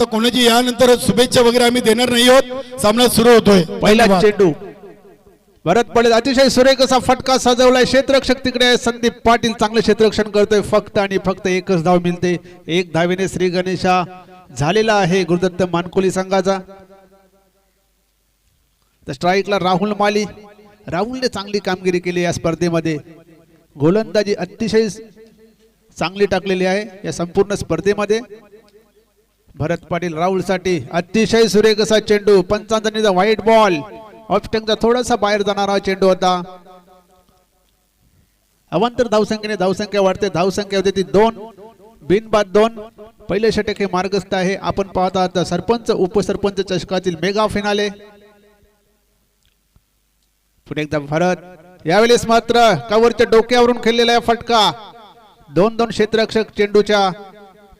तर कोणाची यानंतर शुभेच्छा वगैरे आम्ही देणार नाही आहोत. सामना सुरू होतोय. पहिला चेंडू भरत पडेल, अतिशय सुरेख असा फटका सजवलाय. क्षेत्ररक्षक तिकडे आहे संदीप पाटील, चांगले क्षेत्ररक्षण करतोय. फक्त आणि फक्त एकच धाव मिळते. एक धावेने श्री गणेशा झालेला आहे गुरुदत्त मानकोली संघाचा. तर स्ट्राईकला राहुल माली, राहुलने चांगली कामगिरी केली या स्पर्धेमध्ये. गोलंदाजी अतिशय चांगली टाकलेली आहे या संपूर्ण स्पर्धेमध्ये. भरत पाटील राहुल साठी अतिशय सुरेख असा चेंडू. पंचांचा व्हाईट बॉल, ऑफस्टंगचा थोडासा बाहेर जाणारा चेंडू होता. अवांतर धावसंख्येने धावसंख्या वाढते. धावसंख्या होती ती 2, बिनबाद 2. पहिले षटक हे मार्गस्थ आहे. आपण पाहत आहात सरपंच उपसरपंच चषकातील मेगा फिनाले. पुन्हा एकदा भरत, यावेळेस मात्र कव्हरच्या डोक्यावरून खेळलेला फटका. 2-2 क्षेत्ररक्षक चेंडूच्या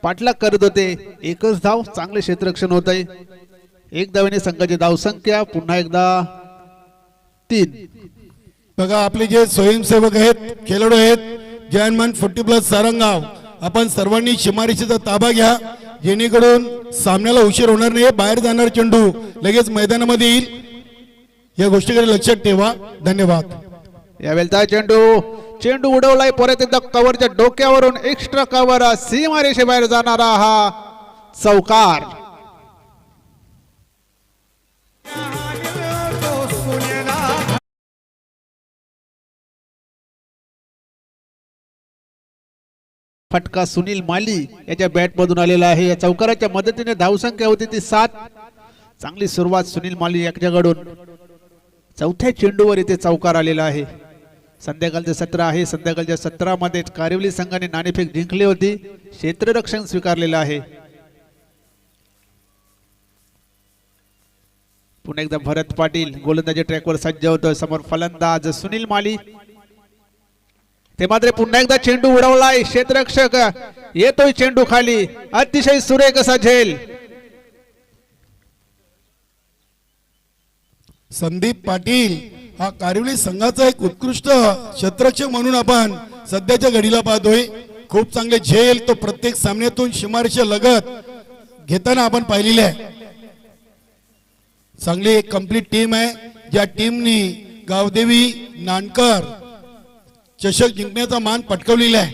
पाठलाग करत होते. एकच धाव, चांगले क्षेत्ररक्षण होत आहे. एक धावेने संघाची धावसंख्या पुन्हा एकदा 3. बघा आपले जे स्वयंसेवक आहेत, खेळाडू आहेत, जयनमान 40+ सारंगाव, आपण सर्वांनी सीमारेषेचा ताबा घ्या जेणेकरून सामन्याला उशीर होणार नाही. बाहेर जाणार चेंडू लगेच मैदानामध्ये येईल, या गोष्टीकडे लक्षात ठेवा. धन्यवाद. यावेळेचा चेंडू उडवलाय परत एकदा कव्हरच्या डोक्यावरून. एक्स्ट्रा कव्हर, सीमारेषेबाहेर जाणारा हा चौकार. फटका सुनील माली याच्या बॅट मधून आलेला आहे. या चौकाराच्या मदतीने धावसंख्या होती ती 7. चांगली सुरुवात सुनील माली याच्याकडून. चौथ्या चेंडूवर इथे चौकार आलेला आहे. संध्याकाळचे सत्र आहे. संध्याकाळच्या सत्रामध्ये कारिवली संघाने नाणेफेक जिंकली होती. क्षेत्ररक्षण स्वीकारलेलं आहे. पुन्हा एकदा भरत पाटील गोलंदाजी ट्रॅकवर सज्ज होतोय. समोर फलंदाज सुनील माली. ते मात्र पुन्हा एकदा चेंडू उडवलाय. क्षेत्ररक्षक येतोय चेंडू खाली. अतिशय सुरेख असा झेल. संदीप पाटील हा कारिवली संघाचा एक उत्कृष्ट क्षेत्ररक्षक म्हणून आपण सध्याच्या घडीला पाहतोय. खूप चांगले झेल तो प्रत्येक सामन्यातून सीमारेषा लगत घेताना आपण पाहिलेले आहे. चांगली एक कंप्लीट टीम आहे. ज्या टीमनी गावदेवी नानकर चषक जिंकण्याचा मान पटकावलेला आहे.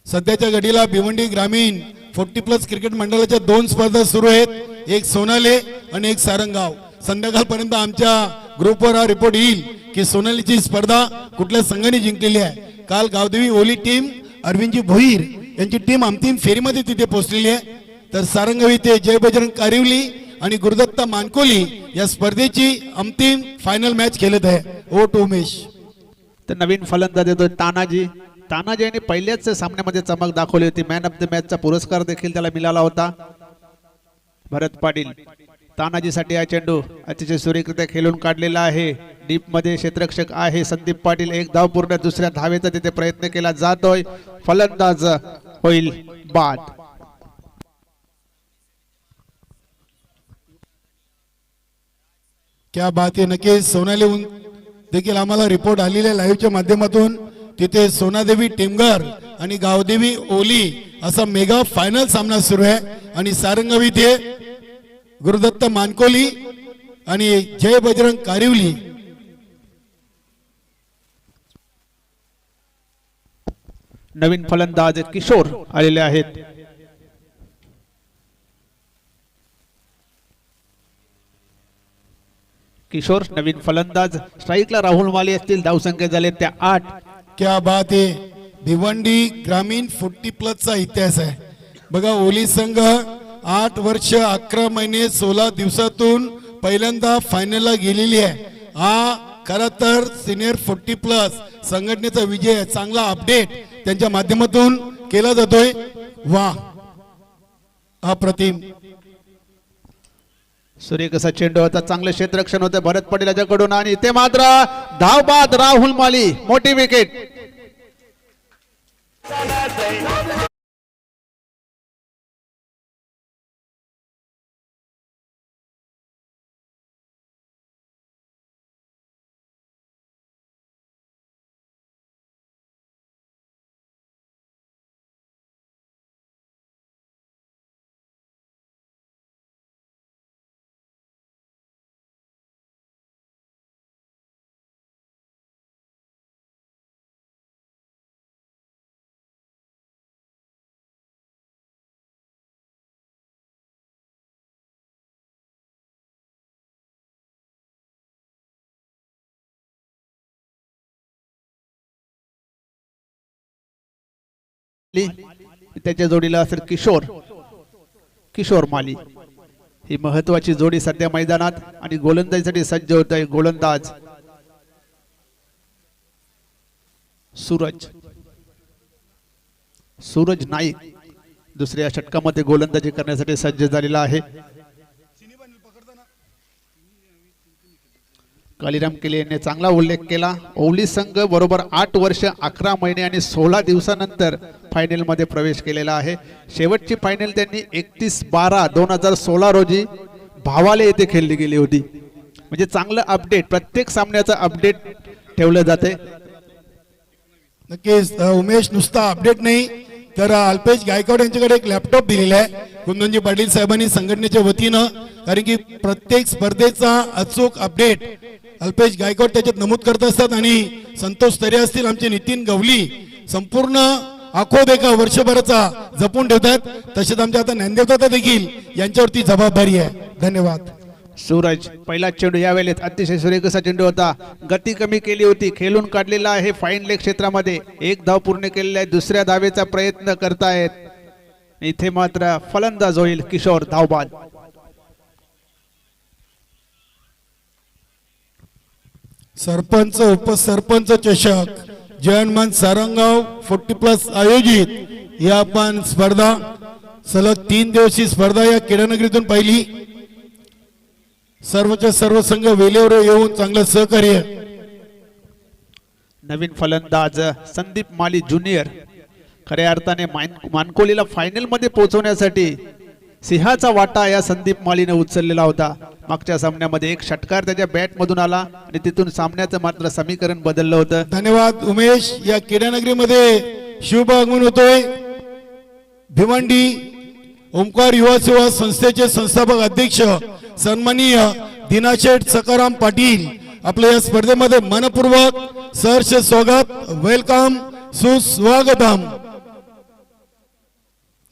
सध्याच्या घडीला भिवंडी ग्रामीण 40+ क्रिकेट मंडळाच्या 2 स्पर्धा सुरू आहेत. एक सोनाले आणि एक सारंगाव. संध्याकाळपर्यंत आमच्या ग्रुपवर हा रिपोर्ट येईल की सोनालीची स्पर्धा कुठल्या संघाने जिंकलेली आहे. काल गावदेवी ओली टीम अरविंदजी भोईर यांची टीम अंतिम फेरीमध्ये तिथे पोहोचलेली आहे. तर सारंगाव इथे जय बजरंग कारिवली आणि गुरुदत्त मानकोली या स्पर्धेची अंतिम फायनल मॅच खेळत आहे. ओट उमेश. तर नवीन फलंदाज येतोय तानाजी. तानाजी यांनी पहिल्याच सामन्यामध्ये चमक दाखवली होती. मॅन ऑफ द मॅचचा पुरस्कार देखील त्याला मिळाला होता. भरत पाटील तानाजीसाठी हा चेंडू अतिशय सुरेखरित्या खेळून काढलेला आहे. डीप मध्ये क्षेत्ररक्षक आहे संदीप पाटील. एक धाव पूर्ण. दुसऱ्या धावेचा तिथे प्रयत्न केला जातोय. फलंदाज होईल बाद. क्या बात आहे. नक्कीच सोनाली देखील आम्हाला रिपोर्ट आलेल्या लाईव्हच्या माध्यमातून तिथे सोनादेवी टेमघर आणि गावदेवी ओली असा मेगा फायनल सामना सुरू आहे. आणि सारंगाव इथे गुरुदत्त मानकोली आणि जय बजरंग कारिवली. नवीन फलंदाज किशोर आलेले आहेत. किशोर नवीन फलंदाज. स्ट्राईकला राहुल माली असतील. धावसंख्या झाले त्या 8. क्या बात आहे. भिवंडी ग्रामीण 40+ चा इतिहास आहे. बघा ओली संघ 8 वर्ष 11 महिने 16 दिवसातून पहिल्यांदा फायनलला गेलेली आहे. हा खरं तर सिनियर 40+ संघटनेचा विजय आहे. चांगला अपडेट त्यांच्या माध्यमातून केला जातोय. वा, अप्रतिम. सुरेख असा चेंडू होता. चांगले क्षेत्ररक्षण होते भरत पाटील याच्याकडून. आणि ते मात्र धाव बाद राहुल माली. मोठी विकेट. त्याच्या जोडीला असेल किशोर माली। ही महत्वाची जोडी सध्या मैदानात आणि गोलंदाजीसाठी सज्ज होत आहे गोलंदाज सूरज नाईक दुसऱ्या षटकामध्ये गोलंदाजी करण्यासाठी सज्ज झालेला आहे। कालीराम केले यांनी चांगला उल्लेख केला। ओवली संघ बरोबर 8 वर्ष 11 महिने आणि 16 दिवसानंतर फायनल मध्ये प्रवेश केलेला आहे। शेवटची फायनल त्यांनी 31/12/2016 रोजी भावाले येथे खेळली गेली होती। म्हणजे चांगलं अपडेट, प्रत्येक सामन्याचं अपडेट ठेवलं जाते। नक्कीच उमेश, नुसता अपडेट नाही तर अल्पेश गायकवाड यांच्याकडे एक लॅपटॉप दिलेला आहे कुंदनजी पाटील साहेबांनी संघटनेच्या वतीनं, कारण की प्रत्येक स्पर्धेचा अचूक अपडेट अल्पेश गायकवाड त्याच्यात नमूद करत असतात आणि संतोष तरे असतील, आमचे नितीन गवली संपूर्ण आखो देखा वर्षभराचा जपून ठेवतात। तसेच आमच्या आता ज्ञानदेव दादा देखील यांच्यावरती जबाबदारी आहे। धन्यवाद। सूरज पहिला चेंडू यावेळेस अतिशय सुरेख असा चेंडू होता, गती कमी केली होती, खेळून काढलेला आहे फाईन लेग क्षेत्रामध्ये। 1 धाव पूर्ण केलेला आहे, दुसऱ्या धावेचा प्रयत्न करतायत, इथे मात्र फलंदाज होईल किशोर धावबाद। सरपंच उपसरपंच चषक जयनमान सारंगाव 40+ आयोजित ही आपण स्पर्धा सलग 3 दिवसीय स्पर्धा या क्रीडानगरीतून पाहिली। सर्वच्या सर्व संघ वेळेवर येऊन चांगलं सहकार्य। नवीन फलंदाज संदीप माली ज्युनियर खऱ्या अर्थाने मानकोलीला फायनल मध्ये पोहोचवण्यासाठी सिंहाचा वाटा या संदीप मालीने उचललेला होता। मागच्या सामन्यामध्ये एक षटकार त्याच्या बॅट मधून आला आणि तिथून सामन्याचं मात्र समीकरण बदललं होतं। धन्यवाद उमेश। या क्रीडानगरीमध्ये शुभागमन होतोय भिवंडी ओमकार युवा सेवा संस्थेचे संस्थापक अध्यक्ष सन्माननीय दिनाशेठ सकाराम पाटील आपल्या या स्पर्धेमध्ये मनपूर्वक सहर्ष स्वागत, वेलकम, सुस्वागतम।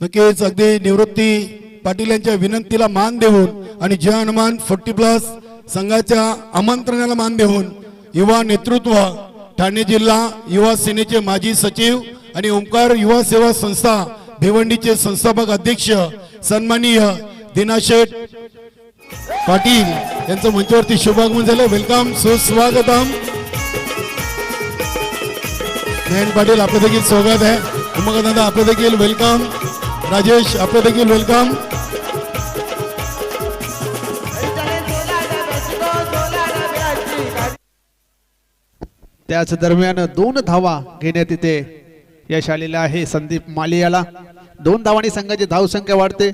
नक्कीच अगदी निवृत्ती पाटील यांच्या विनंतीला मान देऊन आणि जय हनुमान 40+ संघाच्या आमंत्रणाला मान देऊन युवा नेतृत्व ठाणे जिल्हा युवा सेनेचे माजी सचिव आणि ओमकार युवा सेवा संस्था भिवंडीचे संस्थापक अध्यक्ष सन्माननीय दिनाशेठ पाटील यांचं मंचावरती शुभागमन झालं। वेलकम, सुस्वागतम। जयंत पाटील आपलं देखील स्वागत आहे। उमंग दादा आपलं देखील वेलकम। राजेश आपलं देखील वेलकम। त्याच दरम्यान 2 धावा घेण्यात इथे यश आलेलं आहे संदीप माली याला। 2 धावांनी संघाची धावसंख्या वाढते।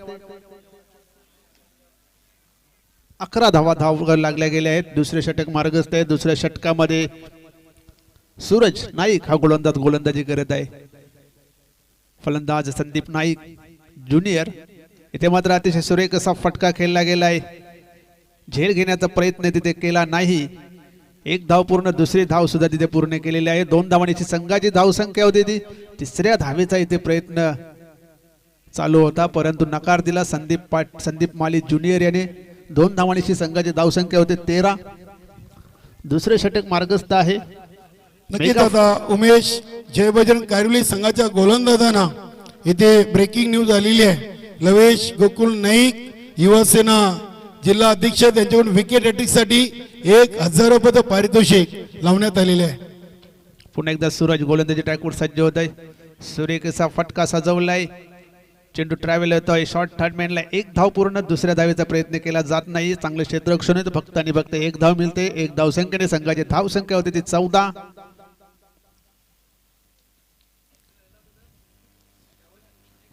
11 धावा लागल्या गेल्या आहेत। दुसरे षटक मार्गस्थ आहे। दुसऱ्या षटकामध्ये सूरज नाईक हा गोलंदाजी करत आहे। फलंदाज संदीप नाईक ज्युनियर इथे मात्र अतिशय सुरेख असा फटका खेळला गेलाय। झेल घेण्याचा प्रयत्न तिथे केला नाही। 1 धाव पूर्ण, दुसरी धाव सुद्धा तिथे पूर्ण केलेली आहे। 2 धावांची संघाची धावसंख्या होती ती। तिसऱ्या धावेचा इथे प्रयत्न चालू होता परंतु नकार दिला संदीप माली ज्युनियर याने। 2 धावांची संघाची धावसंख्या होते 13। दुसरे षटक मार्गस्थ आहे। नक्कीच आता उमेश जय बजरंग कारिवली संघाच्या गोलंदाजांना इथे ब्रेकिंग न्यूज आलेली आहे। लवेश गोकुल नाईक युवा सेना जिल्हा अध्यक्ष त्यांच्याकडून विकेट साठी 1000 रुपये पारितोषिक लावण्यात आलेले आहे। पुन्हा एकदा सूरज गोलंदाजी ट्रॅकवर सज्ज होत आहे। सुरेख असा फटका सजवलाय। चेंडू ट्रॅव्हल होतोय शॉर्ट थर्डमॅनला 1 धाव पूर्ण, दुसऱ्या धावेचा प्रयत्न केला जात नाही। चांगले क्षेत्ररक्षण आहे फक्त आणि फक्त 1 धाव मिळते। 1 धाव संख्येने संघाची धाव संख्या होती ती 14।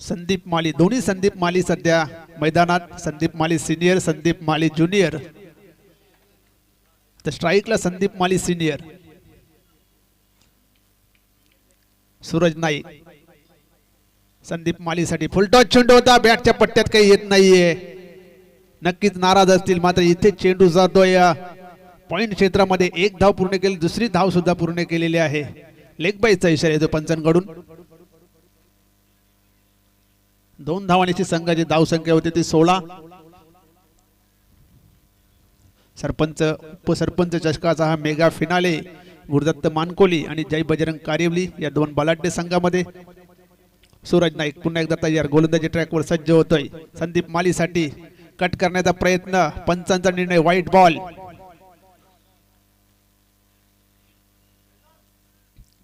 संदीप माली, दोन्ही संदीप माली सध्या मैदानात। संदीप माली सिनियर, संदीप माली ज्युनियर। तर स्ट्राईकला संदीप माली सिनियर। सूरज नाईक संदीप मालीसाठी फुलटॉस चेंडू होता, बॅटच्या पट्ट्यात काही येत नाहीये। नक्कीच नाराज असतील मात्र इथे चेंडू जातोय पॉइंट क्षेत्रामध्ये। 1 धाव पूर्ण केली, दुसरी धाव सुद्धा पूर्ण केलेली आहे। लेग बाईचा इशारा येतो पंचांकडून। 2 धावांची संघाची धावसंख्या होती ती 16। सरपंच उपसरपंच चषकाचा हा मेगा फिनाले गुरुदत्त मानकोली आणि जय बजरंग कारिवली या 2 बलाढ्य संघामध्ये सूरज नाईक पुन्हा एकदा तयार, गोलंदाजी ट्रॅकवर सज्ज होतोय. संदीप मालीसाठी कट करण्याचा प्रयत्न, पंचांचा निर्णय व्हाईट बॉल.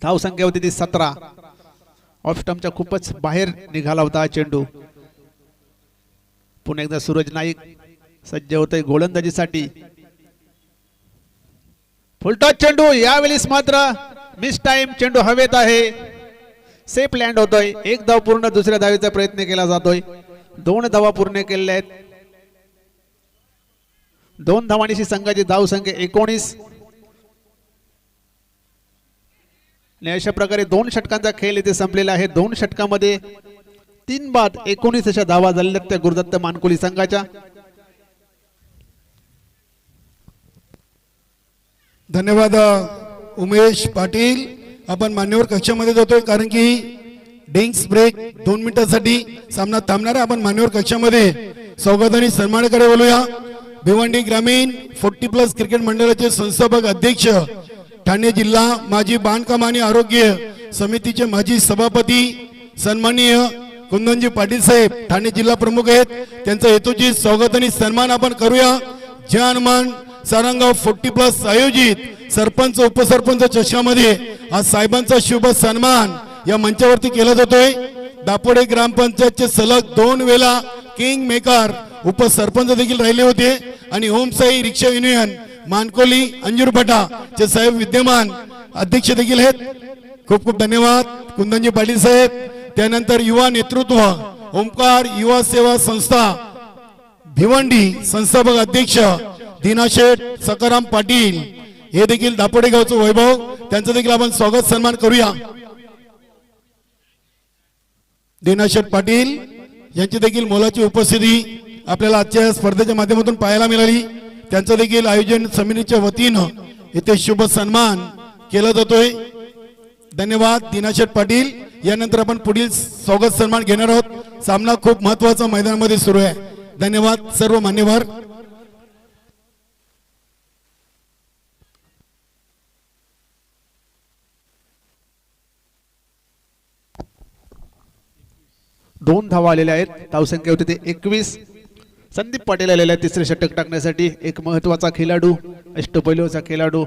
धाव संख्या होती ती 17. ऑफ स्टंपच्या खूपच बाहेर निघाला होता हा चेंडू. पुन्हा एकदा सूरज नाईक सज्ज होतोय गोलंदाजीसाठी. फुलटॉस चेंडू, यावेळेस मात्र मिस टाइम, चेंडू हवेत आहे, सेफ लँड होतोय. एक धाव पूर्ण, दुसऱ्या धावेचा प्रयत्न केला जातोय. 2 धावा पूर्ण केलेल्या आहेत. 2 धावांची संघाची धाव संख्या 19. आणि अशा प्रकारे 2 षटकांचा खेळ इथे संपलेला आहे. 2 षटकामध्ये 3 बाद 19 अशा धावा झालेल्या त्या गुरुदत्त मानकुली संघाच्या. धन्यवाद उमेश पाटील. आपण मान्यवर कक्षामध्ये जातोय कारण की ड्रिंक्स ब्रेक 2 मिनिटांसाठी सामना थांबणार आहे. आपण मान्यवर कक्षामध्ये स्वागत आणि सन्मानाकडे बोलूया. भिवंडी ग्रामीण 40+ क्रिकेट मंडळाचे संस्थापक अध्यक्ष, ठाणे जिल्हा माजी बांधकाम आणि आरोग्य समितीचे माजी सभापती सन्माननीय कुंदनजी पाटील साहेब ठाणे जिल्हा प्रमुख आहेत. त्यांचा हेतुची स्वागत आणि सन्मान आपण करूया. जय हनुमान सारंगाव 40+ आयोजित सरपंच उपसरपंच चषकामध्ये आज साहेबांचा शुभ सन्मान या मंचावरती केला जातोय. दापोडे ग्रामपंचायतचे सलग 2 वेळा किंग मेकर उपसरपंच देखील राहिले होते आणि ओम साई रिक्षा युनियन मानकोली अंजुरपटा चे साहेब विद्यमान अध्यक्ष देखील आहेत. खूप खूप धन्यवाद कुंदनजी पाटील साहेब. त्यानंतर युवा नेतृत्व ओमकार युवा सेवा संस्था भिवंडी संस्थापक अध्यक्ष दीनाशेठ सकाराम पाटील हे देखील दापोडे गावचं वैभव, त्यांचं देखील आपण स्वागत सन्मान करूया. दीनाशेठ पाटील यांची देखील मोलाची उपस्थिती आपल्याला आजच्या स्पर्धेच्या माध्यमातून पाहायला मिळाली. त्यांचं देखील आयोजन समितीच्या वतीनं इथे शुभ सन्मान केला जातोय. धन्यवाद दीनाशेठ पाटील. यानंतर आपण पुढील स्वागत सन्मान घेणार आहोत. सामना खूप महत्वाचा मैदानामध्ये सुरू आहे. धन्यवाद सर्व मान्यवर. दोन धावा आलेल्या आहेत. धावसंख्या होती ते 21. संदीप पाटील आलेला आहे तिसरे षटक टाकण्यासाठी. एक महत्वाचा खेळाडू, अष्टपैलूचा खेळाडू.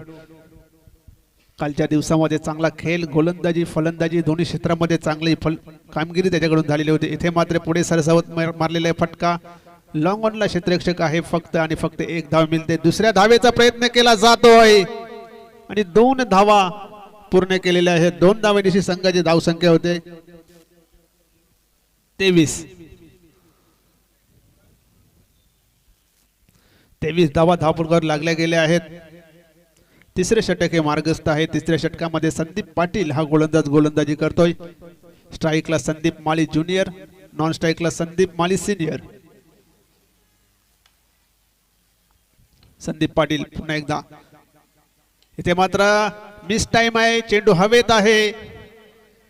कालच्या दिवसामध्ये चांगला खेळ, गोलंदाजी फलंदाजी दोन्ही क्षेत्रामध्ये चांगली कामगिरी त्याच्याकडून झालेली होती. इथे मात्र पुढे सरसावत मारलेला फटका. लॉंग ऑनला क्षेत्ररक्षक आहे फक्त आणि फक्त 1 धाव मिळते. दुसऱ्या धावेचा प्रयत्न केला जातोय आणि 2 धावा पूर्ण केलेल्या आहेत. 2 धावांची संघाची धावसंख्या होते 23. 23 धावा धावपूर्वर लागल्या गेल्या आहेत. तिसरे षटक हे मार्गस्थ आहे. तिसऱ्या षटकामध्ये संदीप पाटील हा गोलंदाजी करतोय. स्ट्राईकला संदीप माळी ज्युनियर, नॉन स्ट्राईकला संदीप माळी सिनियर. संदीप पाटील पुन्हा एकदा. इथे मात्र मिस टाइम आहे, चेंडू हवेत आहे.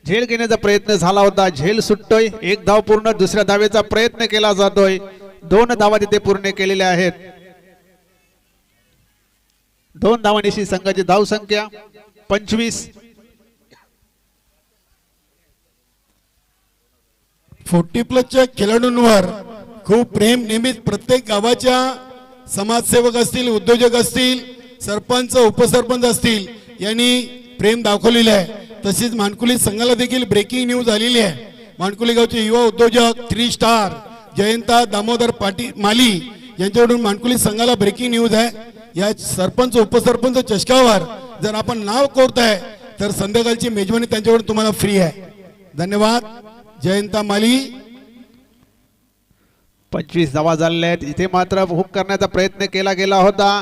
झेल घेण्याचा प्रयत्न झाला होता, झेल सुटतोय. 1 धाव पूर्ण, दुसऱ्या धावेचा प्रयत्न केला जातोय. 2 धावा तिथे पूर्ण केलेल्या आहेत. 2 धावांची संघाची धाव संख्या 25. 40+ खेळाडूंवर खूप प्रेम नेहमीच प्रत्येक गावाच्या समाजसेवक असतील, उद्योजक असतील, सरपंच उपसरपंच असतील यांनी प्रेम दाखवलेले आहे. तसेच मानकुली संघाला देखील ब्रेकिंग न्यूज आलेली आहे. मानकुली गावचे युवा उद्योजक 3 स्टार जयंता दामोदर पाटील माली यांच्याकडून मानकुली संघाला ब्रेकिंग न्यूज आहे. या सरपंच उपसरपंच चषकावर जर आपण नाव कोरताय तर संध्याकाळची मेजवानी त्यांच्याकडून तुम्हाला फ्री आहे. धन्यवाद जयंता माली. 25 धावा झालेल्या आहेत. इथे मात्र हुक करण्याचा प्रयत्न केला गेला होता.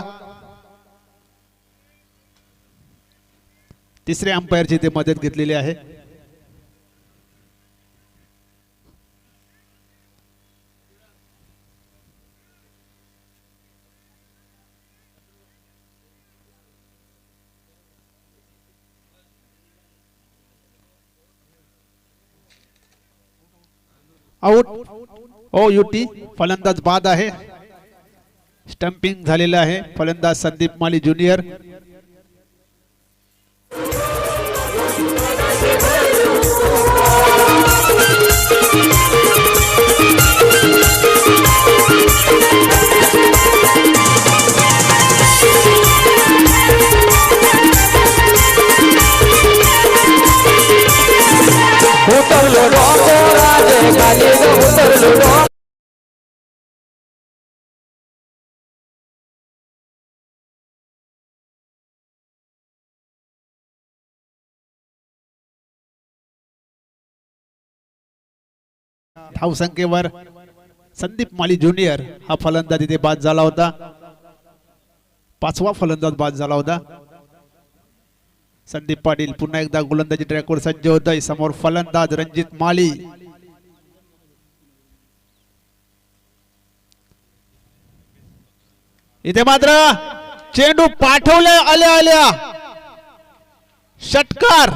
तिसऱ्या अंपायरची इथे मदत घेतलेली आहे. आउट. OUT. फलंदाज बाद आहे. स्टंपिंग झालेलं आहे. फलंदाज संदीप माली ज्युनियर. धावसंख्येवर संदीप माली ज्युनियर हा फलंदाज इथे बाद झाला होता. 5वा फलंदाज बाद झाला होता. संदीप पाटील पुन्हा एकदा गोलंदाजी ट्रॅकवर सज्ज होत आहे. समोर फलंदाज रणजित माली. इथे मात्र चेंडू पाठवले आल्या आल्या षटकार.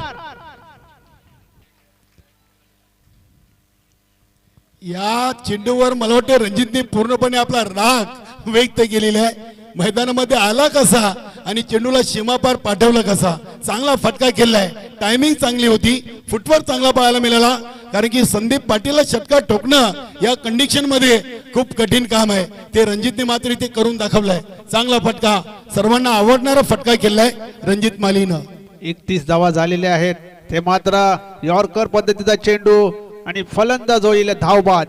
या चेंडूवर मला वाटतं रणजितने पूर्णपणे आपला राग व्यक्त केलेला आहे. मैदानामध्ये आला कसा आणि चेंडूला सीमापार पाठवला कसा. चांगला फटका केलाय. टायमिंग चांगली होती. फुटवर्क चांगला पाहायला मिळाला. कारण की संदीप पाटीलला षटकार ठोकणं या कंडिशन मध्ये खूप कठीण काम आहे. ते रणजितने मात्र इथे करून दाखवलाय. चांगला फटका, सर्वांना आवडणारा फटका केलाय रणजित मालीनं. 31 धावा झालेल्या आहेत. ते मात्र यॉर्कर पद्धतीचा चेंडू आणि फलंदाज होईल धावबाद.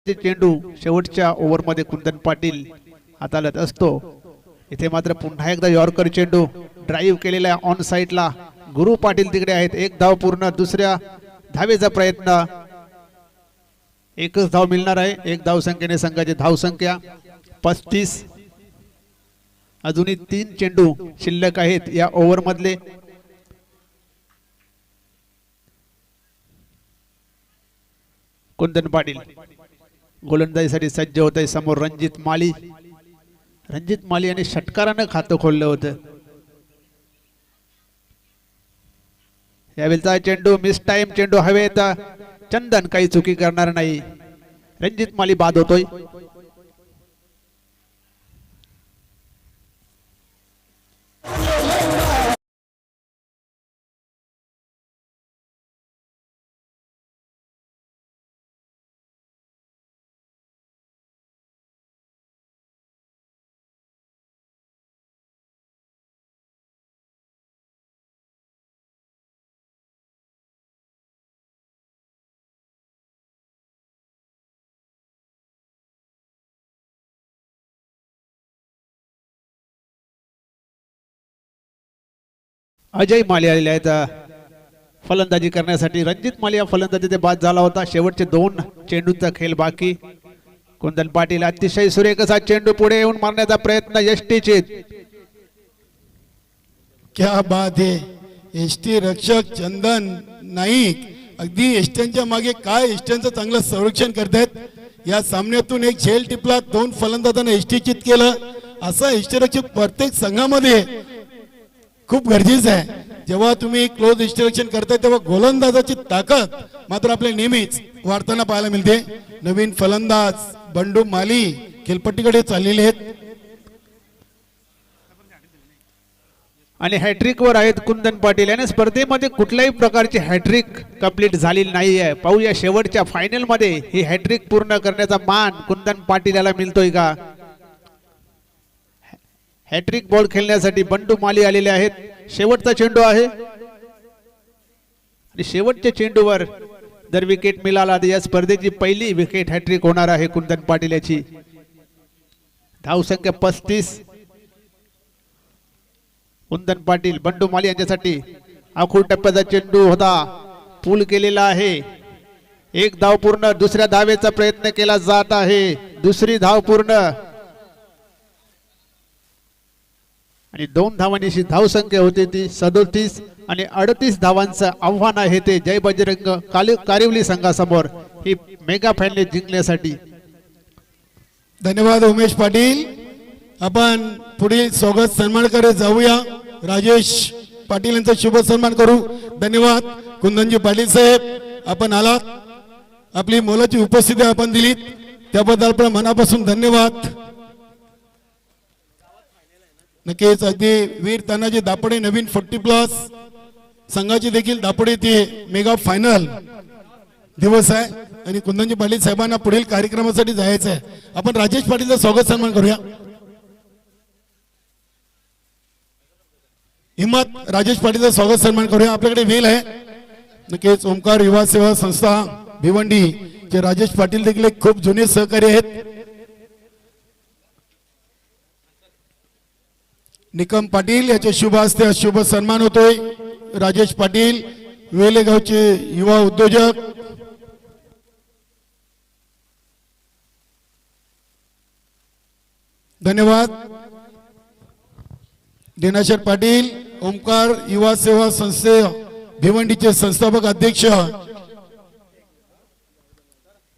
चेंडू शेवटच्या ओव्हरमध्ये कुंदन पाटील हाताळत असतो. इथे मात्र पुन्हा एकदा यॉर्कर चेंडू ड्राईव्ह केलेला ऑन साइडला. गुरु पाटील तिकडे आहेत. 1 धाव पूर्ण. दुसऱ्या धावेचा प्रयत्न. एकच धाव मिळणार आहे. 1 धाव संख्येने संघाची धाव संख्या 35. अजूनही 3 चेंडू शिल्लक आहेत या ओव्हर मधले. कुंदन पाटील गोलंदाजीसाठी सज्ज होत आहे. समोर रणजित माली. रणजित माली यांनी षटकारानं खातं खोललं होतं. यावेळचा चेंडू मिस टाइम चेंडू हवेत. चंदन काही चुकी करणार नाही. रणजित माली बाद होतोय. अजय माली आलेले आहेत फलंदाजी करण्यासाठी. रणजित माली या फलंदाजी बाद झाला होता. शेवटचे 2 चेंडूचा खेळ बाकी. कुंदन पाटील अतिशय सुरेख असा चेंडू पुढे येऊन मारण्याचा प्रयत्न. यष्टीचे क्या बात है. एसटी रक्षक चंदन नाईक अगदी एष्ट्यांच्या मागे काय एष्ट्यांचं चांगलं संरक्षण करतायत. या सामन्यातून एक झेल टिपला, 2 फलंदाजांना एष्टीचित केलं. असा एष्टीरक्षक प्रत्येक संघामध्ये खूप गरजेचं आहे. जेव्हा तुम्ही क्लोज एष्टीरक्षण करताय तेव्हा गोलंदाजाची ताकद मात्र आपल्या नेहमीच वाढताना पाहायला मिळते. नवीन फलंदाज बंडू माली खेळपट्टीकडे चाललेले आहेत आणि हॅट्रिक वर आहेत कुंदन पाटील. याने स्पर्धेमध्ये कुठल्याही प्रकारची हॅट्रिक कंप्लीट झालेली नाही आहे. पाहूया शेवटच्या फायनल मध्ये ही हॅट्रिक पूर्ण करण्याचा मान कुंदन पाटील याला मिळतोय का. हॅट्रिक बॉल खेळण्यासाठी बंडू माली आलेले आहेत. शेवटचा चेंडू आहे आणि शेवटच्या चेंडूवर जर विकेट मिळाला तर या स्पर्धेची पहिली विकेट हॅट्रिक होणार आहे कुंदन पाटील याची. धावसंख्या 35. कुंदन पाटील बंडू माली यांच्यासाठी आखूड टप्प्याचा चेंडू होता, पूल केलेला आहे. एक धाव पूर्ण, दुसऱ्या धावेचा प्रयत्न केला जात आहे. दुसरी धाव पूर्ण आणि 2 धावांची धावसंख्या होती ती 37 आणि 38 धावांचं आव्हान आहे ते जय बजरंग कारिवली संघासमोर ही मेगा फायनल जिंकण्यासाठी. धन्यवाद उमेश पाटील. आपण पुढील स्वागत सन्मान करत जाऊया. राजेश पाटील यांचा शुभ सन्मान करू. धन्यवाद कुंदनजी पाटील साहेब, आपण आलात, आपली मोलाची उपस्थिती आपण दिलीत त्याबद्दल आपल्या मनापासून धन्यवाद. नक्कीच अगदी वीर तानाजी दापडे नवीन 40+ संघाची देखील दापडे ते मेगा फायनल दिवस आहे आणि कुंदनजी पाटील साहेबांना पुढील कार्यक्रमासाठी जायचं आहे. आपण राजेश पाटीलचा स्वागत सन्मान करूया. हिम्मत राजेश पाटीलचा स्वागत सन्मान करूया. आपल्याकडे वेल आहे. नक्कीच ओमकार युवा सेवा संस्था भिवंडी चे राजेश पाटील देखील एक खूप जुने सहकारी आहेत. निकम पाटील याच्या शुभ हस्ते शुभ सन्मान होतोय. राजेश पाटील वेलेगावचे युवा उद्योजक. धन्यवाद. दिनाशर पाटील ओमकार युवा सेवा संस्थे भिवंडीचे संस्थापक अध्यक्ष,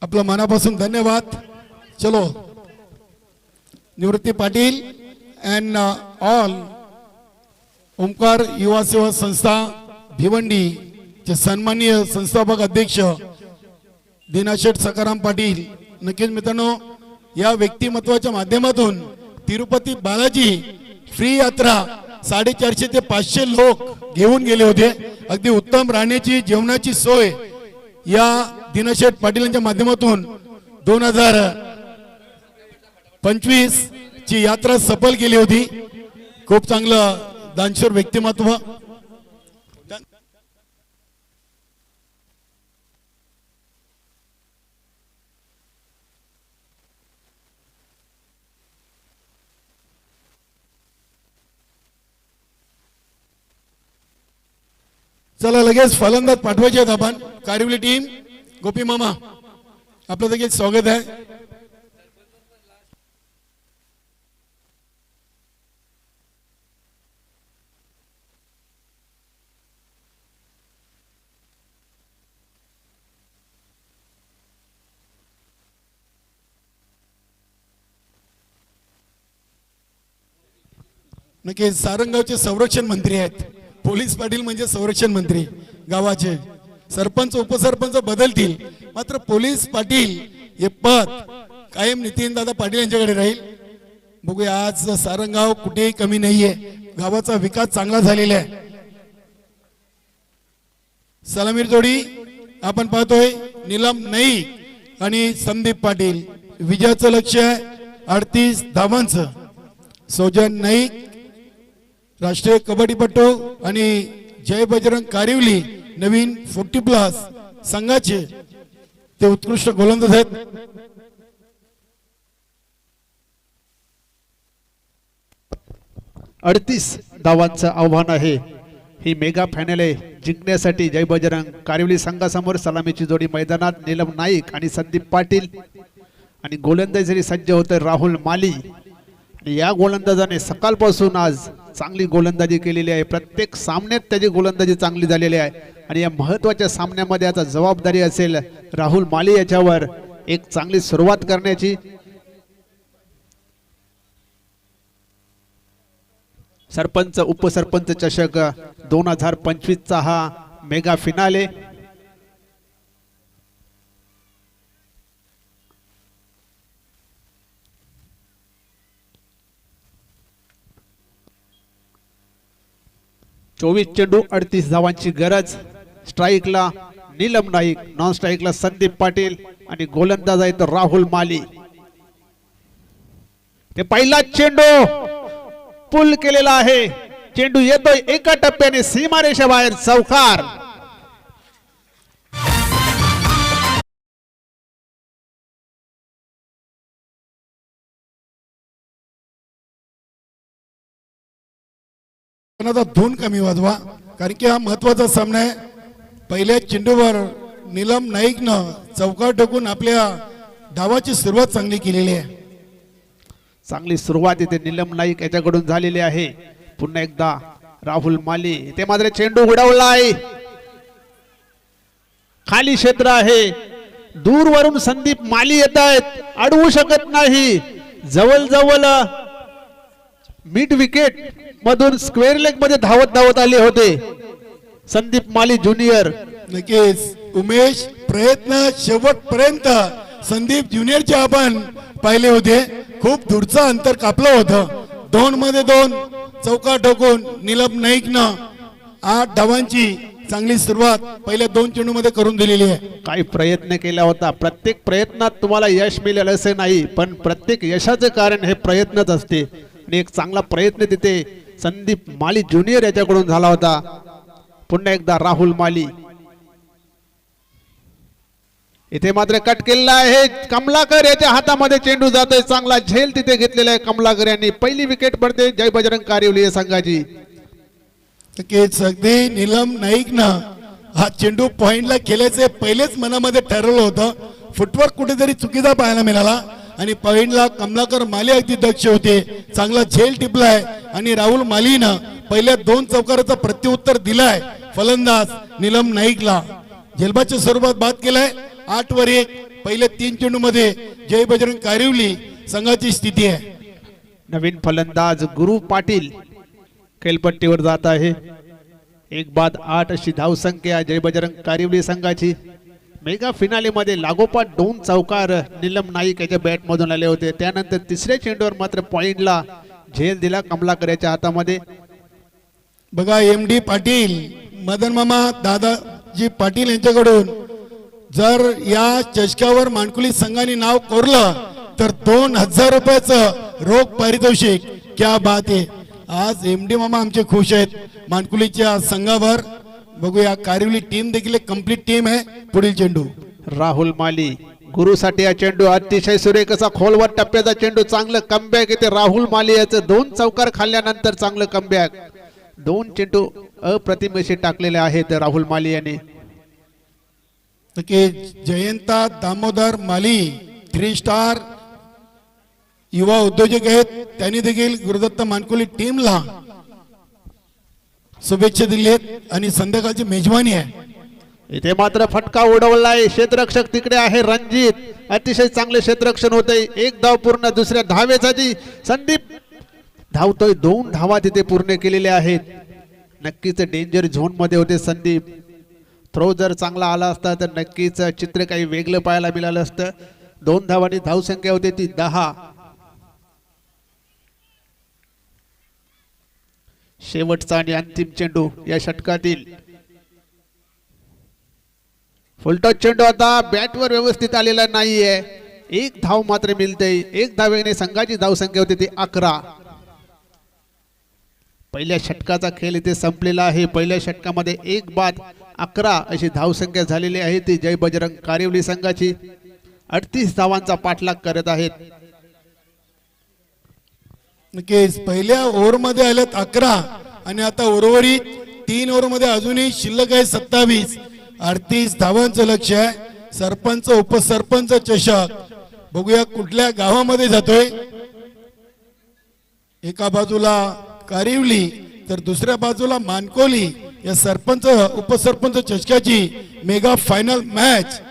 आपलं मनापासून धन्यवाद. चलो निवृत्ती पाटील and all ओमकार युवा सेवा संस्था भिवंडी चे सन्माननीय संस्थापक अध्यक्ष दिनाशेठ सकाराम पाटील. नक्कीच मित्रांनो, या व्यक्तिमत्वाच्या माध्यमातून तिरुपती बालाजी फ्री यात्रा 450 ते 500 लोक घेऊन गेले होते. अगदी उत्तम राहण्याची जेवणाची सोय या दिनाशेठ पाटील यांच्या माध्यमातून 2025 ची यात्रा सफल केली होती. खूप चांगलं दानशूर व्यक्तिमत्व. चला लगेच फलंदाज पाठवायचे आहेत आपण. कारिवली टीम गोपी मामा आपलं देखील स्वागत आहे. नक्की सारंगावचे संरक्षण मंत्री आहेत. पोलीस पाटील म्हणजे संरक्षण मंत्री गावाचे. सरपंच उपसरपंच बदलतील मात्र पोलीस पाटील हे पद कायम नितीन दादा पाटील यांच्याकडे राहील. बघूया आज सारंगाव कुठेही कमी नाहीये. गावाचा विकास चांगला झालेला आहे. सलामीर जोडी आपण पाहतोय नीलम नाईक आणि संदीप पाटील. विजयाचं लक्ष आहे 38 धावांचं. सोजन नाईक राष्ट्रीय कबड्डीपटू आणि जय बजरंग कारिवली नवीन 40+ संघाचे ते उत्कृष्ट गोलंदाज आहेत. अडतीस धावांचं आव्हान आहे. ही मेगा फायनल आहे जिंकण्यासाठी जय बजरंग कारिवली संघासमोर. सलामीची जोडी मैदानात नीलम नाईक आणि संदीप पाटील आणि गोलंदाजीसाठी सज्ज होते राहुल माली. आणि या गोलंदाजाने सकाळपासून आज चांगली गोलंदाजी केलेली आहे. प्रत्येक सामन्यात त्याची गोलंदाजी चांगली झालेली आहे आणि या महत्वाच्या सामन्यामध्ये आता जबाबदारी असेल राहुल माली याच्यावर एक चांगली सुरुवात करण्याची. सरपंच उपसरपंच चषक 2025 चा हा मेगा फिनाले. चोवीस चेंडू 38 धावांची गरज. स्ट्राईकला नीलम नाईक, नॉन स्ट्राईकला संदीप पाटील आणि गोलंदाज आहे तो राहुल माली. ते पहिला चेंडू पुल केलेला आहे. चेंडू येतोय एका टप्प्याने सीमारेषा बाहेर, चौकार. धून कमी वाजवा, कारण की हा महत्वाचा सामना आहे. पहिल्या चेंडूवर नीलम नाईकनं चौकार टाकून आपल्या डावाची सुरुवात चांगली केलेली आहे. चांगली सुरुवात इथे नीलम नाईक याच्याकडून झालेली आहे. पुन्हा एकदा राहुल माली, ते मात्र चेंडू उडवला आहे. खाली क्षेत्र आहे, दूरवरून संदीप माली येत आहेत, अडवू शकत नाही. जवळ मिड विकेट मधून स्क्वेअर लेग मध्ये धावत आले होते संदीप माली ज्युनियर. नक्कीच उमेश, प्रयत्न शेवटपर्यंत संदीप ज्युनियरचे आपण पाहिले होते. खूप दूरचं अंतर कापलं होतं. 2 मध्ये 2 चौकार ठोकून नीलम नाईकनं 8 धावांची चांगली सुरुवात पहिल्या 2 चेंडू मध्ये करून दिलेली आहे. काही प्रयत्न केला होता. प्रत्येक प्रयत्नात तुम्हाला यश मिळेल असे नाही, पण प्रत्येक यशाचे कारण हे प्रयत्नच असते. आणि एक चांगला प्रयत्न तिथे संदीप माली ज्युनियर याच्याकडून झाला होता. पुन्हा एकदा राहुल माली, इथे मात्र कट केलेला आहे. कमलाकर याच्या हातामध्ये चेंडू जातोय. चांगला झेल तिथे घेतलेला आहे कमलाकर यांनी. पहिली विकेट पडते जय बजरंग कारिवली संघाची. अगदी नीलम नाईकनं हा चेंडू पॉइंटला खेळायचे पहिलेच मनामध्ये ठरवलं होतं. फुटवर्क कुठेतरी चुकीचा पाहायला मिळाला आणि पॉइंटला कमलाकर माली अगदी दक्ष होते. चांगला झेल टिपलाय आणि राहुल मालीनं पहिल्या 2 चौकाराचं प्रत्युत्तर दिलाय फलंदाज नीलम नाईकला. झेलबाच्या स्वरूपात बाद केलाय. 8 वर 1 पहिल्या 3 चेंडू मध्ये जय बजरंग कारिवली संघाची स्थिती आहे. नवीन फलंदाज गुरु पाटील खेळपट्टीवर जात आहे. 1 बाद 8 अशी धावसंख्या जय बजरंग कारिवली संघाची. मेगा फिनाले मध्ये लागोपाठ 2 चौकार नीलम नाईक याच्या बॅट मधून आले होते. त्यानंतर तिसऱ्या चेंडूवर मात्र पॉइंटला झेल दिला कमलाकर याच्या हातामध्ये. बघा MD पाटील, मदन मामा दादाजी पाटील यांच्याकडून जर या चषकावर मानकुली संघाने नाव कोरलं तर 2000 रुपयाचं रोख पारितोषिक. क्या बात आहे. आज MD मामा आमचे खुश आहेत मानकुलीच्या संघावर. बघूया कारिवली टीम देखील एक कंप्लीट टीम आहे. पुढील चेंडू राहुल माली गुरुसाठी हा चेंडू अतिशय सुरेख असा खोलवर टप्प्याचा चेंडू. चांगलं कमबॅक येते राहुल माली याचं. 2 चौकार खाल्ल्यानंतर चांगलं कमबॅक. 2 चेंडू अप्रतिम असे टाकलेले आहेत राहुल माली यांनी. जयंता दामोदर माली 3 स्टार युवा उद्योजक आहेत. त्यांनी देखील गुरुदत्त मानकुली टीमला शुभेच्छा दिली आहेत आणि संध्याकाळची मेजवानी आहे. इथे मात्र फटका उडवलाय. क्षेत्ररक्षक तिकडे आहे रणजित. अतिशय चांगले क्षेत्ररक्षण होते. 1 धाव पूर्ण. दुसऱ्या धावेसाठी संदीप धावतोय. 2 धावा तिथे पूर्ण केलेल्या आहेत. नक्कीच डेंजर झोन मध्ये होते संदीप. थ्रो जर चांगला आला असता तर नक्कीच चित्र काही वेगळं पाहायला मिळालं असतं. 2 धावांनी धावसंख्या होती ती 10. शेवटचा आणि अंतिम चेंडू या षटकातील. फुलटॉस चेंडू आता बॅटवर व्यवस्थित आलेला नाहीये. 1 धाव मात्र मिळते. 1 धावेने संघाची धावसंख्या होती ती 11. पहिल्या षटकाचा खेळ इथे संपलेला आहे. पहिल्या षटकामध्ये 1 बाद 11 अशी धावसंख्या झालेली आहे ती जय बजरंग कारिवली संघाची. 38 धावांचा पाठलाग करत आहेत. नक्कीच पहिल्या ओव्हर मध्ये आल्यात 11 आणि आता उर्वरित 3 ओव्हर मध्ये अजूनही शिल्लक आहे 27. 38 धावांचं लक्ष आहे. सरपंच उपसरपंच चषक बघूया कुठल्या गावामध्ये जातोय. एका बाजूला कारिवली तर दुसऱ्या बाजूला मानकोली या सरपंच उपसरपंच चषकाची मेगा फायनल मॅच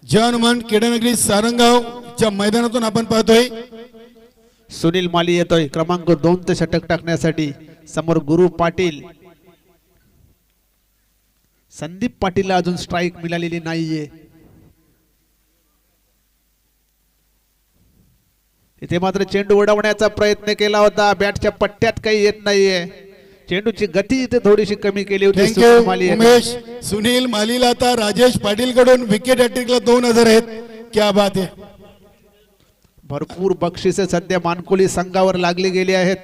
जनमन केडनगरी सारंगावच्या मैदानातून आपण पाहतोय. सुनील माली येतोय क्रमांक 2 ते षटक टाकण्यासाठी. समोर गुरु पाटील. संदीप पाटीलला अजून स्ट्राईक मिळालेली नाहीये. इथे मात्र चेंडू उडवण्याचा प्रयत्न केला होता. बॅटच्या पट्ट्यात काही येत नाहीये. चेंडूची गती इथे थोडीशी कमी केली होती. सुनील माली थँक्यू उमेश. सुनील मालीला आता राजेश पाटील कडून विकेट हॅट्रिकला 2000 आहेत. क्या बात आहे. भरपूर बक्षिसे सध्या मानकोली संघावर लागली गेली आहेत.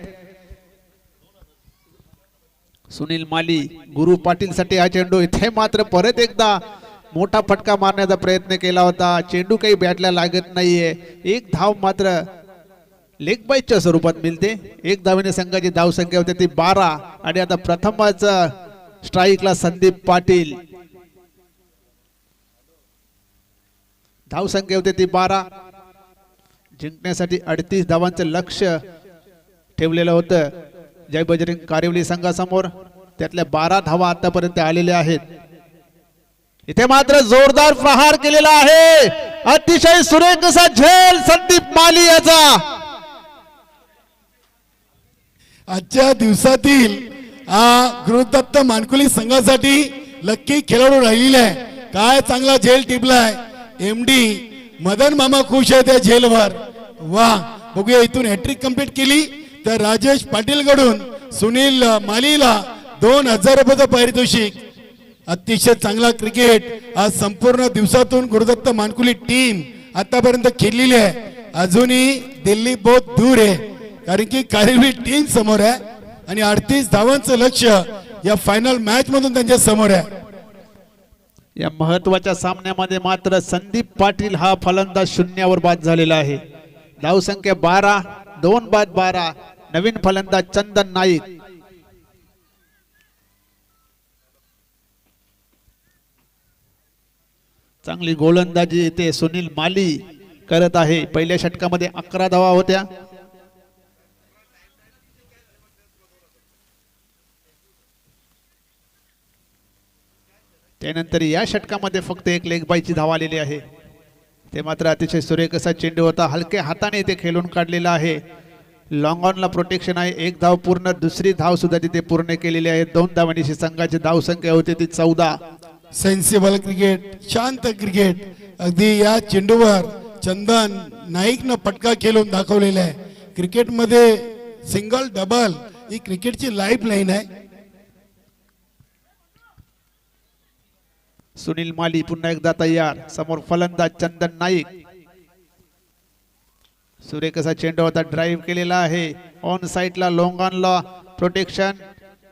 सुनील माली गुरु पाटील साठी हा चेंडू. इथे मात्र परत एकदा मोठा फटका मारण्याचा प्रयत्न केला होता. चेंडू काही बॅटला लागत नाहीये. एक धाव मात्र लेग बाईच्या स्वरूपात मिळते. एक धावेने संघाची धाव संख्या होते ती 12 आणि आता प्रथमच स्ट्राईकला संदीप पाटील. धाव संख्या होते ती 12. जिंकण्यासाठी 38 धावांचं लक्ष ठेवलेलं होतं जय बजरंग कारिवली संघासमोर. त्यातल्या 12 धावा आतापर्यंत आलेल्या आहेत. इथे मात्र जोरदार प्रहार केलेला आहे. अतिशय सुरेख असा झेल संदीप माली याचा. आजच्या दिवसातील हा गुरुदत्त मानकुली संघासाठी लक्की खेळाडू राहिलेला आहे. काय चांगला झेल टिपलाय. एमडी मदन मामा खुश आहे त्या झेलवर. वा बघूया इथून हॅट्रिक कंप्लीट केली तर राजेश पाटील कडून सुनील मालीला 2000 रुपयाचं पारितोषिक. अतिशय चांगला क्रिकेट आज संपूर्ण दिवसातून गुरुदत्त मानकुली टीम आतापर्यंत खेळलेली आहे. अजूनही दिल्ली बहुत दूर आहे कारण की कारिवली टीम समोर आहे आणि 38 धावांचं लक्ष या फायनल मॅच मधून त्यांच्या समोर आहे. या महत्वाच्या सामन्यामध्ये मात्र संदीप पाटील हा फलंदाज शून्यावर बाद झालेला आहे. धाव संख्या 12, 2 बाद 12. नवीन फलंदाज चंदन नाईक. चांगली गोलंदाजी इथे सुनील माली करत आहे. पहिल्या षटकामध्ये 11 धावा होत्या. त्यानंतर या षटकामध्ये फक्त एक लेग बायची धाव आलेली आहे. ते मात्र अतिशय सुरेख असा चेंडू होता. हलक्या हाताने ते खेळून काढलेला आहे. लॉंग ऑनला प्रोटेक्शन आहे. एक धाव पूर्ण. दुसरी धाव सुद्धा तिथे पूर्ण केलेली आहे. 2 धावांची संघाची धाव संख्या होती ती 14. सेन्सिबल क्रिकेट, शांत क्रिकेट. अगदी या चेंडूवर चंदन नाईकनं फटका खेळून दाखवलेला आहे. क्रिकेटमध्ये सिंगल डबल ही क्रिकेटची लाईफ लाईन आहे. सुनील माली पुन्हा एकदा तयार. समोर फलंदाज चंदन नाईक. सुरेख असा चेंडू होता. ड्राईव्ह केलेला आहे. ऑन साईडला लॉंग ऑनला प्रोटेक्शन.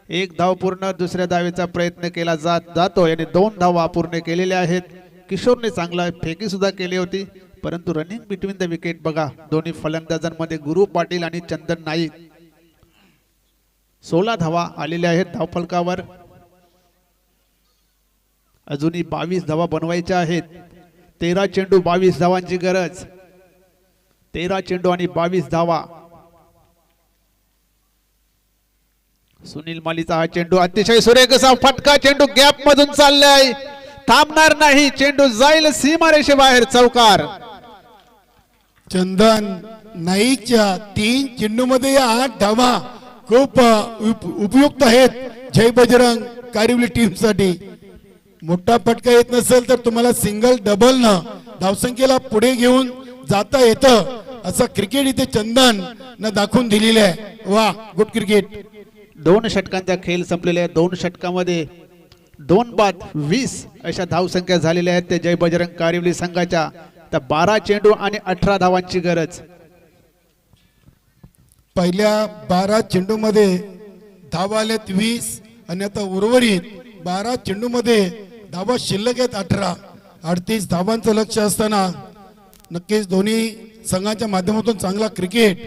एक धाव पूर्ण. दुसऱ्या धावेचा प्रयत्न केला जातो याने 2 धावा पूर्ण केलेल्या आहेत. किशोरने चांगला फेकी सुद्धा केली होती परंतु रनिंग बिटवीन द विकेट बघा दोन्ही फलंदाजांमध्ये गुरु पाटील आणि चंदन नाईक. 16 धावा आलेल्या आहेत धावफलकावर. अजूनही 22 धावा बनवायच्या आहेत. 13 चेंडू 22 धावांची गरज. 13 चेंडू आणि 22 धावा. सुनील मालीचा हा चेंडू अतिशय सुरेख असा फटका. चेंडू गॅप मधून चाललाय. थांबणार नाही. चेंडू जाईल सीमारेषेबाहेर. चौकार. चंदन नाईकच्या 3 चेंडूमध्ये 8 धावा खूप उपयुक्त आहेत जय बजरंग कारिवली टीम साठी. मोठा फटका येत नसेल तर तुम्हाला सिंगल डबल न धावसंख्येला पुढे घेऊन जाता येतं असं क्रिकेट इथे चंदन न दाखवून दिलेले आहे. वा गुड क्रिकेट. 2 षटकांचा खेळ संपलेला आहे. 2 षटकामध्ये 2 बाद 20 अशा धावसंख्या झालेल्या आहेत ते जय बजरंग कारिवली संघाच्या. तर 12 चेंडू आणि 18 धावांची गरज. पहिल्या 12 चेंडूमध्ये धावा आल्यात 20 आणि आता उर्वरित 12 चेंडूमध्ये धावा शिल्लक आहेत 18. 38 धावांचं लक्ष असताना नक्कीच दोन्ही संघाच्या माध्यमातून चांगला क्रिकेट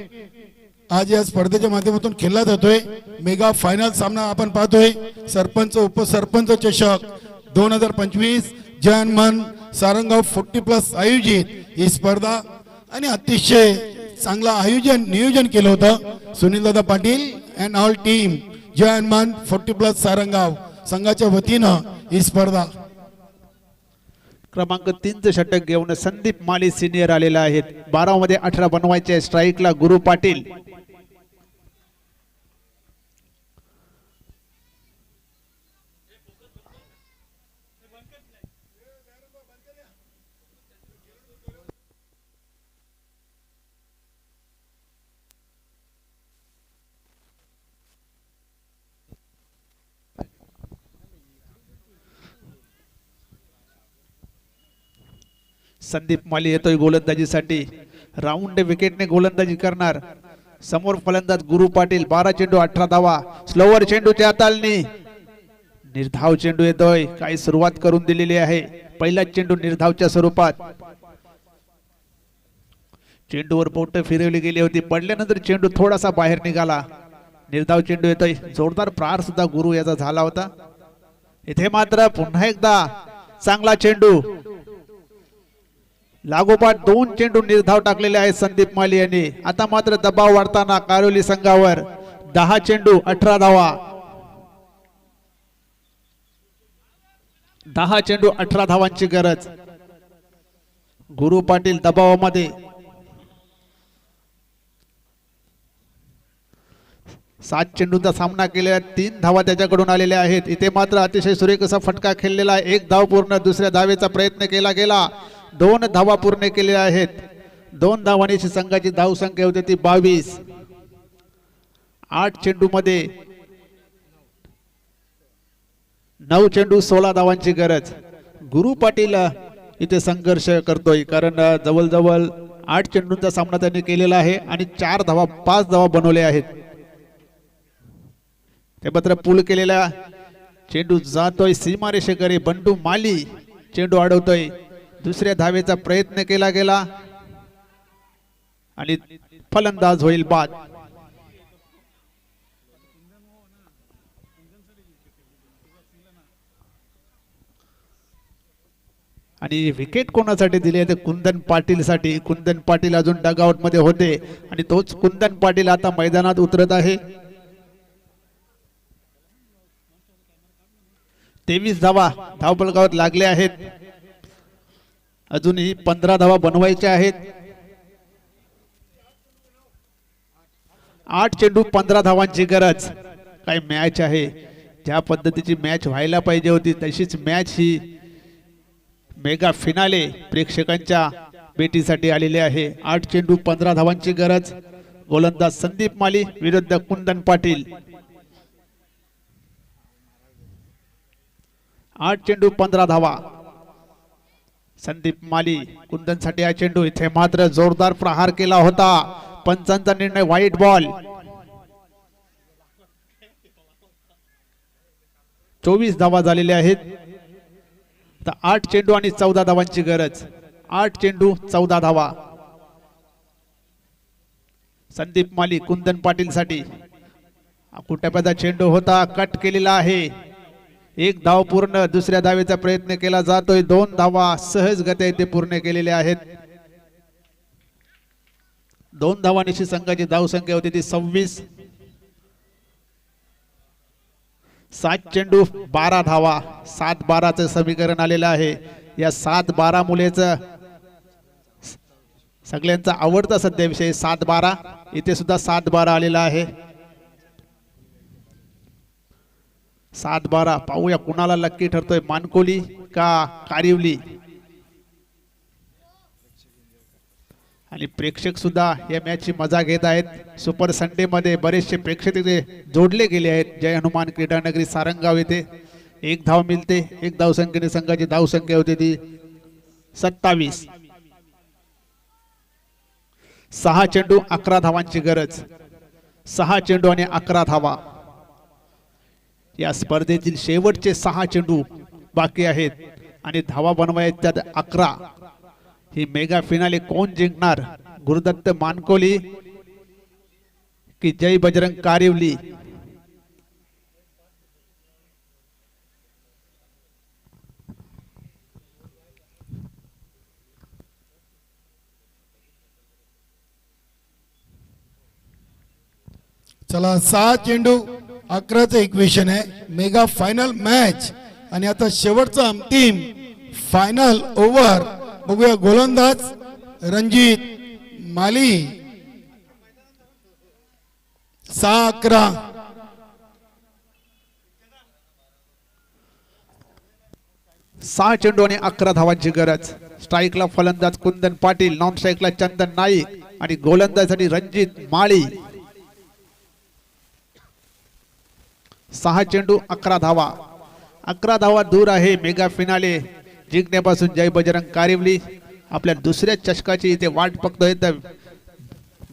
आज या स्पर्धेच्या माध्यमातून खेळला जातोय. मेगा फायनल सामना आपण पाहतोय. सरपंच उपसरपंच चषक 2025 जनमन सारंगाव 40+ आयोजित ही स्पर्धा आणि अतिशय चांगला नियोजन केलं होतं Sunil Dada Patil and all team जय हनुमान 40+ सारंगाव संघाच्या वतीनं ही स्पर्धा. क्रमांक 3चं षटक घेऊन संदीप माली सिनियर आलेला आहेत. 12 मध्ये 18 बनवायचे. स्ट्राईकला गुरु पाटील. संदीप माली येतोय गोलंदाजीसाठी. राऊंड विकेटने गोलंदाजी करणार. समोर फलंदाज गुरु पाटील. 12 चेंडू 18 धावा. स्लोवर चेंडूच्या हाताळणी. निर्धाव चेंडू येतोय. काही सुरुवात करून दिलेली आहे. पहिला चेंडू निर्धावच्या स्वरूपात. चेंडूवर बोट फिरवली गेली होती. पडल्यानंतर चेंडू थोडासा बाहेर निघाला. निर्धाव चेंडू येतोय. जोरदार प्रहार सुद्धा गुरु याचा झाला होता. इथे मात्र पुन्हा एकदा चांगला चेंडू. लागोपाठ 2 चेंडू निर्धाव टाकलेले आहेत संदीप माली यांनी. आता मात्र दबाव वाढताना कारोली संघावर. 10 चेंडू 18 धावा. 10 चेंडू 18 धावांची गरज. गुरु पाटील दबावामध्ये. 7 चेंडूचा सामना केलेला. 3 धावा त्याच्याकडून आलेल्या आहेत. इथे मात्र अतिशय सुरेख असा फटका खेळलेला. 1 धाव पूर्ण. दुसऱ्या धावेचा प्रयत्न केला गेला. 2 धावा पूर्ण केलेल्या आहेत. 2 धावांची संघाची धावसंख्या होती ती 22. 8 चेंडू मध्ये 9 चेंडू 16 धावांची गरज. गुरु पाटील इथे संघर्ष करतोय कारण जवळजवळ 8 चेंडूंचा सामना त्यांनी केलेला आहे आणि 5 धावा बनवले आहेत. ते मात्र पूल केलेला चेंडू जातोय सीमारेषेकडे. बंडू माली चेंडू अडवतोय. दुसऱ्या धावेचा प्रयत्न केला गेला आणि फलंदाज होईल बाद. आणि विकेट कोणासाठी दिली आहे? कुंदन पाटील साठी. कुंदन पाटील अजून डगआउट मध्ये होते आणि तोच कुंदन पाटील आता मैदानात उतरत आहे. 23 धावा धावफलकावर लागले आहेत. अजूनही 15 धावा बनवायच्या आहेत. 8 चेंडू 15 धावांची गरज. काय मॅच आहे. ज्या पद्धतीची मॅच व्हायला पाहिजे होती तशीच मॅच ही मेगा फिनाले प्रेक्षकांच्या भेटीसाठी आलेली आहे. 8 चेंडू 15 धावांची गरज. गोलंदाज संदीप माली विरुद्ध कुंदन पाटील. 8 चेंडू 15 धावा. संदीप माली कुंदन साठी हा चेंडू. इथे मात्र जोरदार प्रहार केला होता. पंचांचा निर्णय व्हाईट बॉल. 24 धावा झालेल्या आहेत. 8 चेंडू आणि 14 धावांची गरज. 8 चेंडू 14 धावा. संदीप माली कुंदन पाटील साठी. कुठ्यापदा चेंडू होता. कट केलेला आहे. 1 धाव पूर्ण. दुसऱ्या धावेचा प्रयत्न केला जातोय. 2 धावा सहजगत्या इथे पूर्ण केलेल्या आहेत. 2 धावांची संघाची धावसंख्या होती ती 26. 7 चेंडू 12 धावा. 7-12चं समीकरण आलेलं आहे. या 7-12 मुलेच सगळ्यांचा आवडता सध्या विषय 7-12. इथे सुद्धा 7-12 आलेला आहे. 7-12 पाहूया कुणाला लक्की ठरतोय. मानकोली का कारिवली. आणि प्रेक्षक सुद्धा या मॅचची मजा घेत आहेत. सुपर संडे मध्ये बरेचसे प्रेक्षक इथे जोडले गेले आहेत. जय हनुमान क्रीडा नगरी सारंगाव येथे 1 धाव मिळते. 1 धावसंख्येने संघाची धावसंख्या होती ती 27. 6 चेंडू 11 धावांची गरज. 6 चेंडू आणि 11 धावा. या स्पर्धेतील शेवटचे 6 चेंडू बाकी आहेत आणि धावा बनवायच्या 11. ही मेगा फिनाले कोण जिंकणार? गुरुदत्त मानकोली की जय बजरंग कारिवली? चला 6 चेंडू 11चं इक्वेशन आहे मेगा फायनल मॅच आणि आता शेवटचा अंतिम फायनल ओव्हर बघूया. गोलंदाज रणजित माली 6-11. सहा चेंडू आणि 11 धावांची गरज. स्ट्राईकला फलंदाज कुंदन पाटील, नॉन स्ट्राईकला चंदन नाईक आणि गोलंदाजीसाठी रणजित माळी. 6 चेंडू 11 धावा. 11 धावा दूर आहे मेगा फिनाले जिंकण्यापासून जय बजरंग कारिवली. आपल्या दुसऱ्या चषकाची इथे वाट बघतोय तर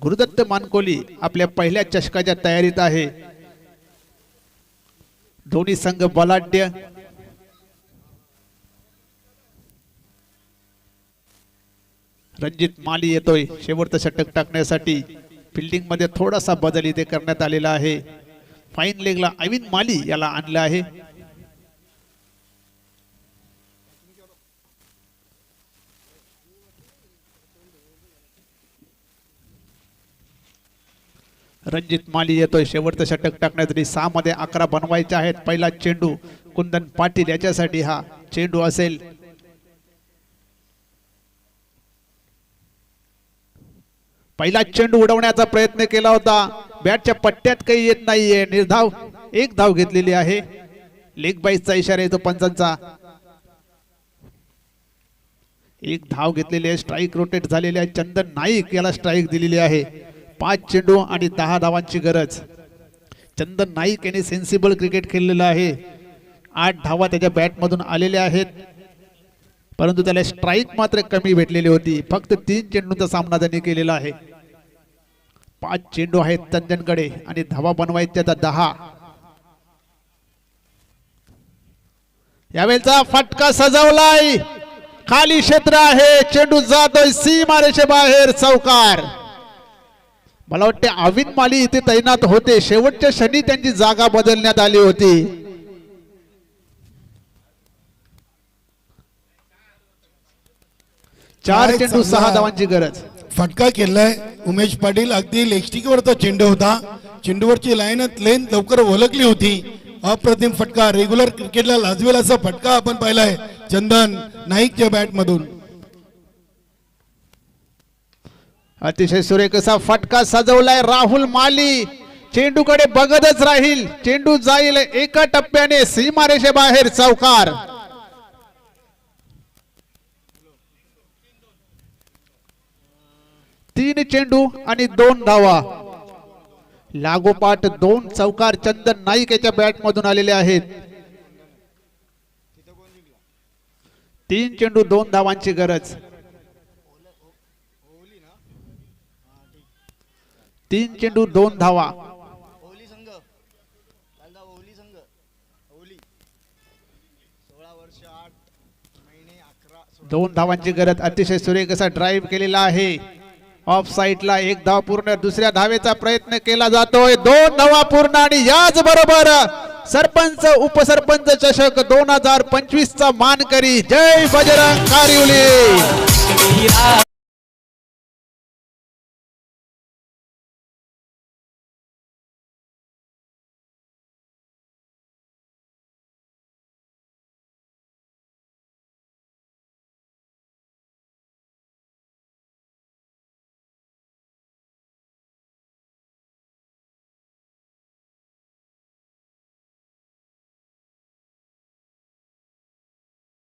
गुरुदत्त मानकोली आपल्या पहिल्या चषकाच्या तयारीत आहे. दोन्ही संघ बलाढ्य. रणजित माली येतोय शेवटचं षटक टाकण्यासाठी. फिल्डिंग मध्ये थोडासा बदल इथे करण्यात आलेला आहे. फाईन लेगला अविन माली याला आणलं आहे. रणजित माली येतोय शेवटचं षटक टाकण्यासाठी. 6 मध्ये 11 बनवायचे आहेत. पहिला चेंडू कुंदन पाटील याच्यासाठी हा चेंडू असेल. पहिला चेंडू उडवण्याचा प्रयत्न केला होता. बॅटच्या पट्ट्यात काही येत नाहीये. निर्धाव 1 धाव घेतलेली आहे. लेग बाईसचा इशारा येतो पंचांचा. 1 धाव घेतलेली आहे. स्ट्राईक रोटेट झालेली आहे. चंदन नाईक याला स्ट्राईक दिलेली आहे. 5 चेंडू आणि 10 धावांची गरज. चंदन नाईक यांनी सेन्सिबल क्रिकेट खेळलेलं आहे. 8 धावा त्याच्या बॅट मधून आलेल्या आहेत, परंतु त्याला स्ट्राईक मात्र कमी भेटलेली होती. फक्त 3 चेंडूंचा सामना त्यांनी केलेला आहे. 5 चेंडू आहेत चंदनकडे आणि धावा बनवायच्या 10. यावेळेचा फटका सजवलाय. खाली क्षेत्र आहे. चेंडू जातोय सीमारेषे बाहेर. चौकार. मला वाटते अविन माली इथे तैनात होते. शेवटच्या क्षणी त्यांची जागा बदलण्यात आली होती. चार चेंडू 6 धावांची गरज. फटका केलाय उमेश पाटील. अगदी लेगस्टिकवरचा चेंडू होता. चेंडूवरची लाईनच लेन लवकर ओळखली होती. अप्रतिम फटका. रेग्युलर क्रिकेटला लाजवेल असा फटका आपण पाहिलाय चंदन नाईकच्या बॅट मधून. अतिशय सुरेख असा फटका सजवलाय. राहुल माली चेंडूकडे बघतच राहील. चेंडू जाईल एका टप्प्याने सीमारेषे बाहेर. चौकार. तीन चेंडू आणि 2 धावा. लागोपाठ 2 चौकार चंदन नाईक याच्या बॅट मधून आलेले आहेत. 3 चेंडू 2 धावांची गरज. 3 चेंडू 2 धावा. 2 धावांची गरज. अतिशय सुरेख असा ड्राईव्ह केलेला आहे. ऑफ साइडला 1 धाव पूर्ण. दुसऱ्या धावेचा प्रयत्न केला जातोय. 2 धावा पूर्ण आणि याच बरोबर सरपंच उपसरपंच चषक 2025 चा मानकरी जय बजरंग कारिवली.